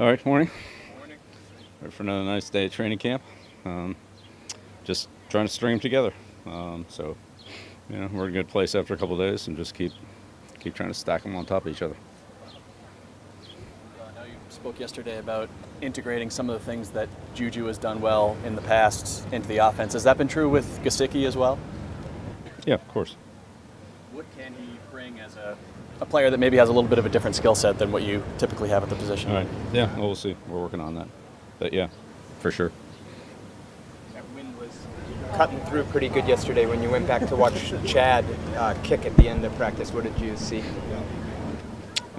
All right, morning. Ready for another nice day at training camp. Just trying to string them together. So, we're in a good place after a couple of days, and just keep trying to stack them on top of each other. I know you spoke yesterday about integrating some of the things that Juju has done well in the past into the offense. Has that been true with Gesicki as well? Yeah, of course. What can he bring as a player that maybe has a little bit of a different skill set than what you typically have at the position? All right. Yeah, well, we'll see. We're working on that. But yeah, for sure. That wind was cutting through pretty good yesterday. When you went back to watch Chad kick at the end of practice, what did you see?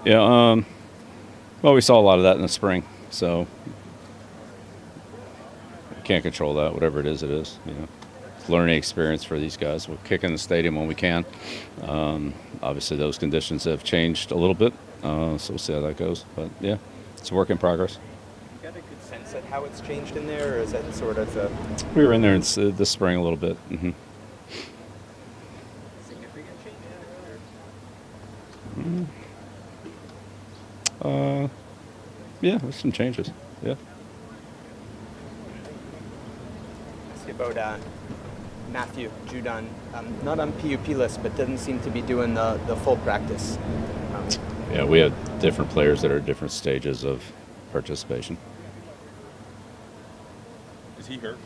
Yeah, well, we saw a lot of that in the spring, so we can't control that. Whatever it is, it is. It's a learning experience for these guys. We'll kick in the stadium when we can. Obviously, those conditions have changed a little bit, so we'll see how that goes. But yeah, it's a work in progress. You got a good sense at how it's changed in there, or is that sort of a We were in there this spring a little bit. Mm-hmm. significant change? Yeah, there's some changes. Yeah. Ask you about Matthew Judon, not on PUP list, but doesn't seem to be doing the full practice. Yeah, we have different players that are at different stages of participation. Is he hurt?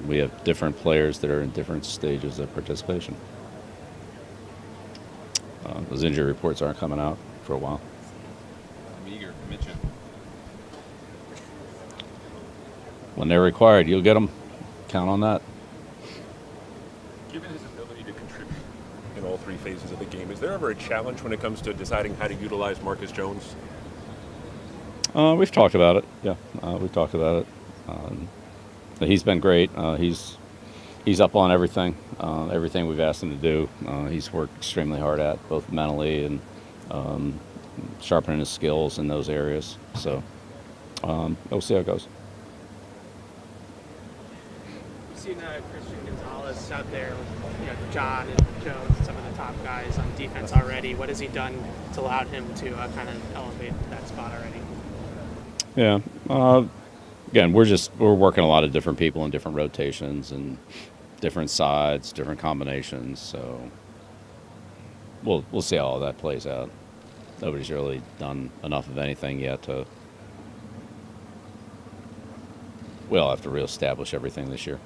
We have different players that are in different stages of participation. Those injury reports aren't coming out for a while. I'm eager. Mention. When they're required, you'll get them. Count on that. Given his ability to contribute in all three phases of the game, is there ever a challenge when it comes to deciding how to utilize Marcus Jones? We've talked about it. Yeah, we've talked about it. He's been great. He's up on everything. Everything we've asked him to do, he's worked extremely hard at, both mentally and sharpening his skills in those areas. So we'll see how it goes. We've seen Christian Gonzalez out there with John and Jones, some of the top guys on defense already. What has he done to allow him to kind of elevate that spot already? Yeah. Again, we're working a lot of different people in different rotations and different sides, different combinations. So we'll see how all that plays out. Nobody's really done enough of anything yet to. We'll have to reestablish everything this year.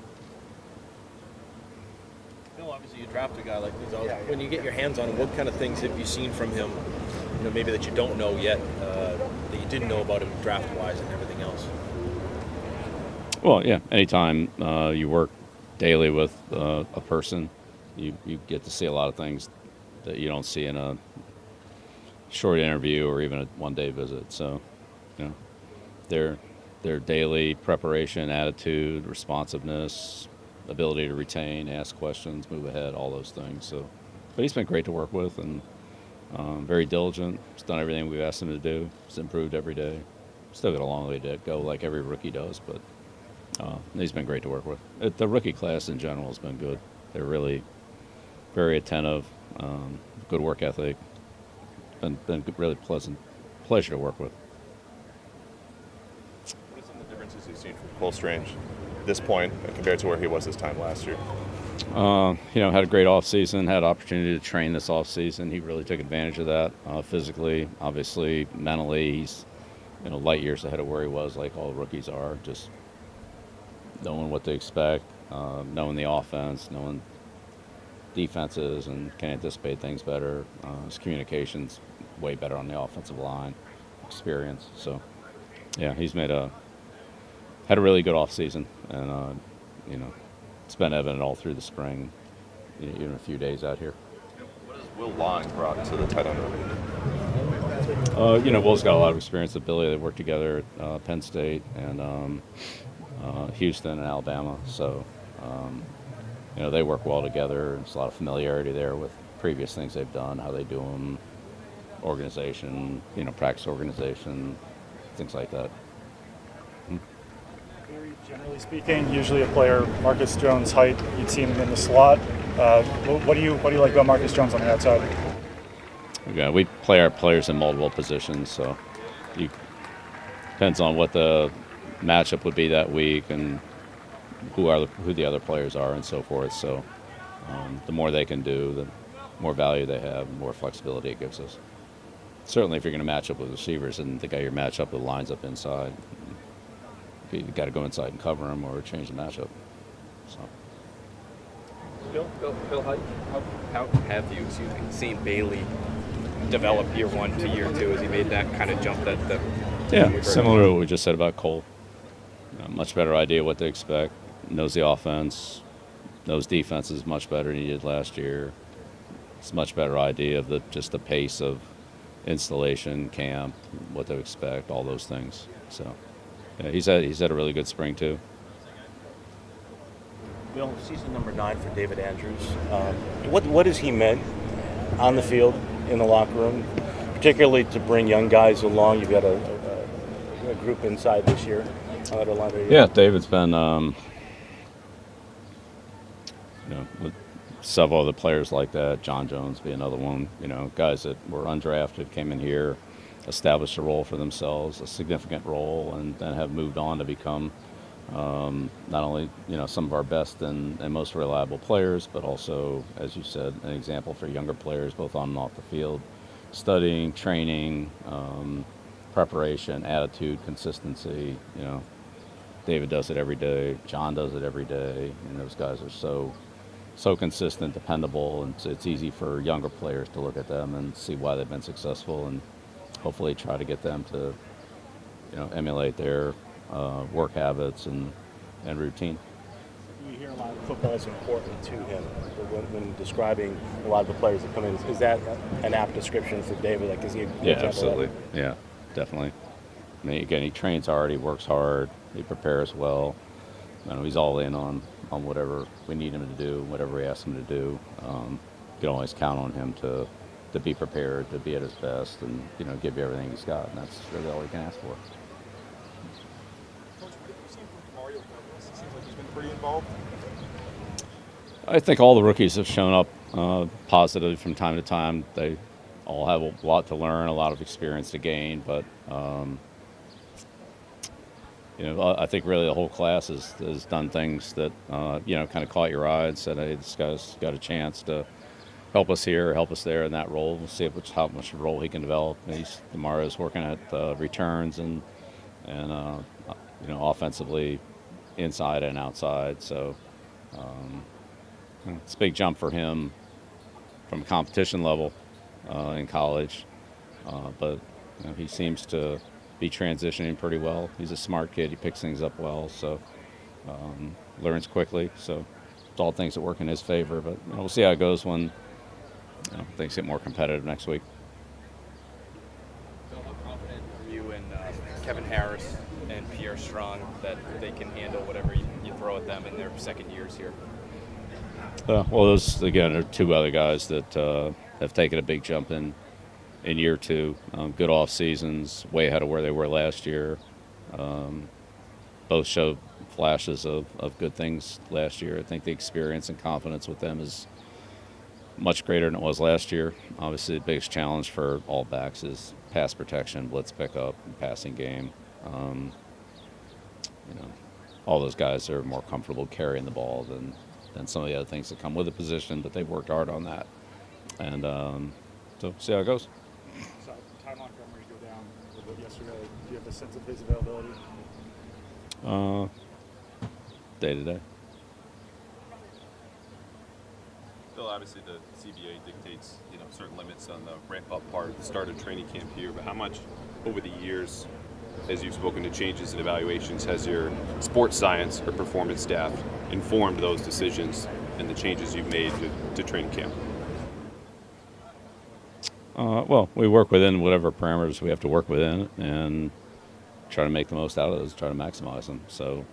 Bill, obviously you draft a guy like Gonzalez. When you get your hands on him, what kind of things have you seen from him? Maybe that you don't know yet, that you didn't know about him draft-wise and everything else. Well, yeah. Anytime you work daily with a person, you get to see a lot of things that you don't see in a short interview or even a one-day visit. So, their daily preparation, attitude, responsiveness, ability to retain, ask questions, move ahead, all those things. So, but he's been great to work with and very diligent. He's done everything we've asked him to do. He's improved every day. Still got a long way to go, like every rookie does, but he's been great to work with. The rookie class in general has been good. They're really very attentive, good work ethic. Been really pleasure to work with. What are some of the differences you've seen from Cole Strange at this point compared to where he was this time last year? Had a great offseason, had opportunity to train this offseason. He really took advantage of that physically, obviously, mentally. He's light years ahead of where he was, like all rookies are, just knowing what to expect, knowing the offense, knowing defenses, and can anticipate things better. His communication's way better on the offensive line, experience. So, yeah, he's had a really good offseason, and it's been evident all through the spring, even a few days out here. What has Will Long brought to the tight end room? Will's got a lot of experience with Billy. They worked together at Penn State and Houston and Alabama. So, they work well together. There's a lot of familiarity there with previous things they've done, how they do them, organization, practice organization, things like that. Generally speaking, usually a player Marcus Jones' height, you'd see him in the slot. What do you like about Marcus Jones on the outside? Yeah, we play our players in multiple positions, so you depends on what the matchup would be that week and who the other players are and so forth. So the more they can do, the more value they have, the more flexibility it gives us. Certainly, if you're going to match up with receivers and the guy you're matched up with lines up inside, you got to go inside and cover him or change the matchup. So. Bill, how have you seen Bailey develop year 1 to year 2? Has he made that kind of jump that Yeah, similar to what we just said about Cole. Much better idea what to expect. Knows the offense. Knows defense is much better than he did last year. It's a much better idea of just the pace of installation, camp, what to expect, all those things. So, yeah, he's had a really good spring too. Bill, season number 9 for David Andrews. What has he meant on the field, in the locker room, particularly to bring young guys along? You've got a group inside this year. Yeah, David's been, with several other players like that. John Jones be another one. Guys that were undrafted came in here, established a role for themselves, a significant role, and then have moved on to become not only some of our best and most reliable players, but also, as you said, an example for younger players, both on and off the field, studying, training, preparation, attitude, consistency. David does it every day. John does it every day, and those guys are so consistent, dependable, and it's easy for younger players to look at them and see why they've been successful, and hopefully try to get them to emulate their work habits and routine. You hear a lot of football is important to him. When describing a lot of the players that come in, is that an apt description for David? Like, is he? Yeah, absolutely. Yeah, definitely. I mean, again, he trains hard, he works hard, he prepares well. He's all in on whatever we need him to do, whatever we ask him to do. You can always count on him to be prepared, to be at his best, and give you everything he's got, and that's really all you can ask for. Coach, what have you seen from Mario Douglas? It seems like he's been pretty involved. I think all the rookies have shown up positive from time to time. They all have a lot to learn, a lot of experience to gain, but I think really the whole class has done things that kind of caught your eye and said, hey, this guy's got a chance to help us here, help us there in that role. We'll see how much role he can develop. Mario's working at returns and offensively inside and outside. So it's a big jump for him from a competition level in college, but he seems to be transitioning pretty well. He's a smart kid. He picks things up well, so learns quickly. So it's all things that work in his favor. But we'll see how it goes when things get more competitive next week. Bill, how confident are you in Kevin Harris and Pierre Strong that they can handle whatever you throw at them in their second years here? Well, those, again, are two other guys that have taken a big jump in year 2. Good off seasons, way ahead of where they were last year. Both showed flashes of good things last year. I think the experience and confidence with them is much greater than it was last year. Obviously, the biggest challenge for all backs is pass protection, blitz pickup, and passing game. All those guys are more comfortable carrying the ball than some of the other things that come with the position, but they've worked hard on that. And so see how it goes. So timeline for Emery go down a little bit yesterday. Do you have a sense of his availability? Day to day. Bill, obviously the CBA dictates certain limits on the ramp-up part at the start of training camp here, but how much over the years, as you've spoken to changes and evaluations, has your sports science or performance staff informed those decisions and the changes you've made to training camp? Well, we work within whatever parameters we have to work within and try to make the most out of those, try to maximize them. So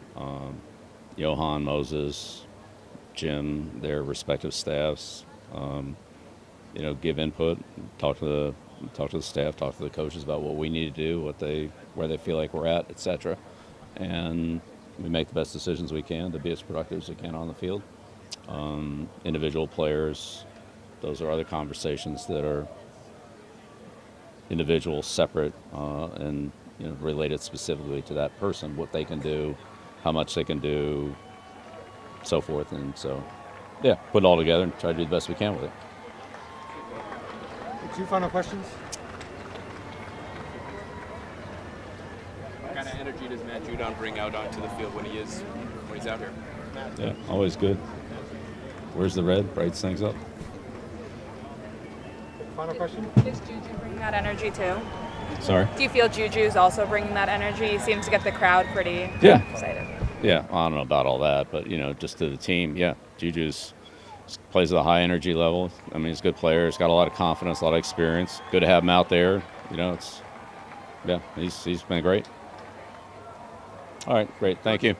Johan, Moses, Jim, their respective staffs, give input, talk to the staff, talk to the coaches about what we need to do, where they feel like we're at, etc. And we make the best decisions we can to be as productive as we can on the field. Individual players, those are other conversations that are individuals separate and related specifically to that person, what they can do, how much they can do, so forth. And so, yeah, put it all together and try to do the best we can with it. 2 final questions. What kind of energy does Matt Judon bring out onto the field when he's out here? Yeah, always good. Where's the red? Brights things up. Final question. Does Juju bring that energy too? Sorry? Do you feel Juju's also bringing that energy? He seems to get the crowd pretty excited. Yeah, I don't know about all that, but, just to the team, yeah. Juju's plays at a high energy level. I mean, he's a good player. He's got a lot of confidence, a lot of experience. Good to have him out there. He's been great. All right, great. Thank you.